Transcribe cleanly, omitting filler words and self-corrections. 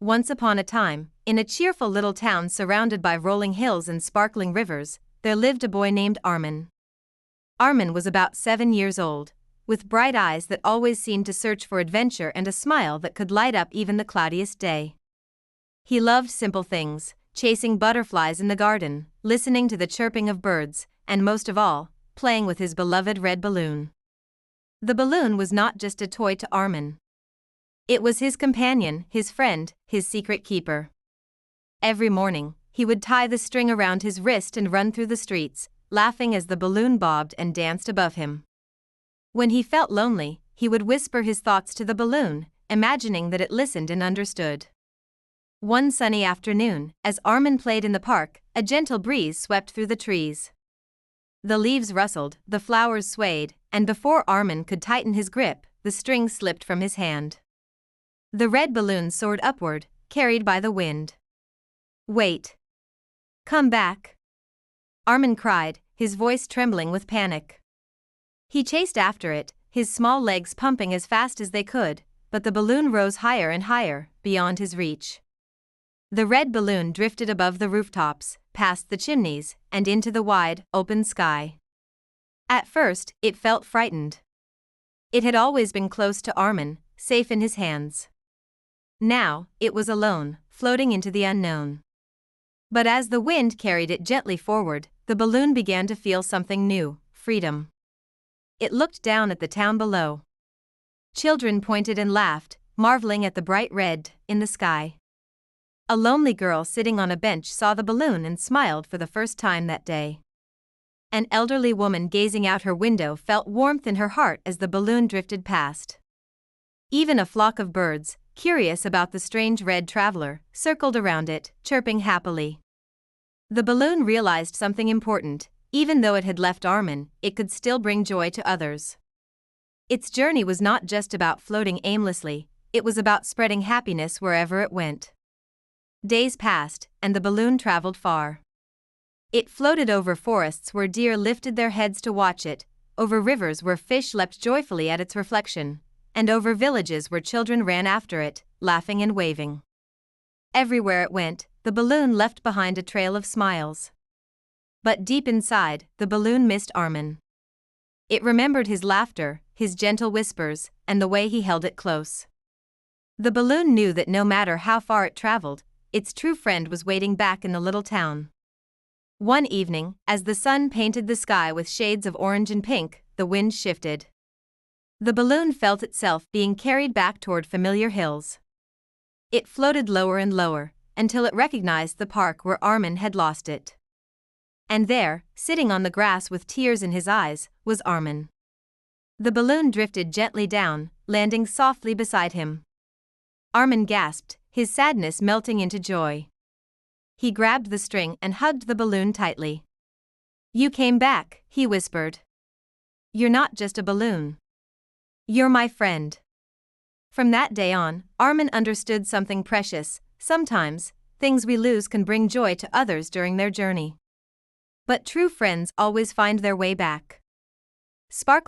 Once upon a time, in a cheerful little town surrounded by rolling hills and sparkling rivers, there lived a boy named Arman. Arman was about 7 years old, with bright eyes that always seemed to search for adventure and a smile that could light up even the cloudiest day. He loved simple things, chasing butterflies in the garden, listening to the chirping of birds, and most of all, playing with his beloved red balloon. The balloon was not just a toy to Arman. It was his companion, his friend, his secret keeper. Every morning, he would tie the string around his wrist and run through the streets, laughing as the balloon bobbed and danced above him. When he felt lonely, he would whisper his thoughts to the balloon, imagining that it listened and understood. One sunny afternoon, as Arman played in the park, a gentle breeze swept through the trees. The leaves rustled, the flowers swayed, and before Arman could tighten his grip, the string slipped from his hand. The red balloon soared upward, carried by the wind. "Wait! Come back!" Arman cried, his voice trembling with panic. He chased after it, his small legs pumping as fast as they could, but the balloon rose higher and higher, beyond his reach. The red balloon drifted above the rooftops, past the chimneys, and into the wide, open sky. At first, it felt frightened. It had always been close to Arman, safe in his hands. Now, it was alone, floating into the unknown. But as the wind carried it gently forward, the balloon began to feel something new: freedom. It looked down at the town below. Children pointed and laughed, marveling at the bright red in the sky. A lonely girl sitting on a bench saw the balloon and smiled for the first time that day. An elderly woman gazing out her window felt warmth in her heart as the balloon drifted past. Even a flock of birds, curious about the strange red traveler, circled around it, chirping happily. The balloon realized something important: even though it had left Arman, it could still bring joy to others. Its journey was not just about floating aimlessly, it was about spreading happiness wherever it went. Days passed, and the balloon traveled far. It floated over forests where deer lifted their heads to watch it, over rivers where fish leapt joyfully at its reflection, and over villages where children ran after it, laughing and waving. Everywhere it went, the balloon left behind a trail of smiles. But deep inside, the balloon missed Arman. It remembered his laughter, his gentle whispers, and the way he held it close. The balloon knew that no matter how far it traveled, its true friend was waiting back in the little town. One evening, as the sun painted the sky with shades of orange and pink, the wind shifted. The balloon felt itself being carried back toward familiar hills. It floated lower and lower, until it recognized the park where Arman had lost it. And there, sitting on the grass with tears in his eyes, was Arman. The balloon drifted gently down, landing softly beside him. Arman gasped, his sadness melting into joy. He grabbed the string and hugged the balloon tightly. "You came back," he whispered. "You're not just a balloon. You're my friend." From that day on, Arman understood something precious: sometimes, things we lose can bring joy to others during their journey. But true friends always find their way back. Sparkle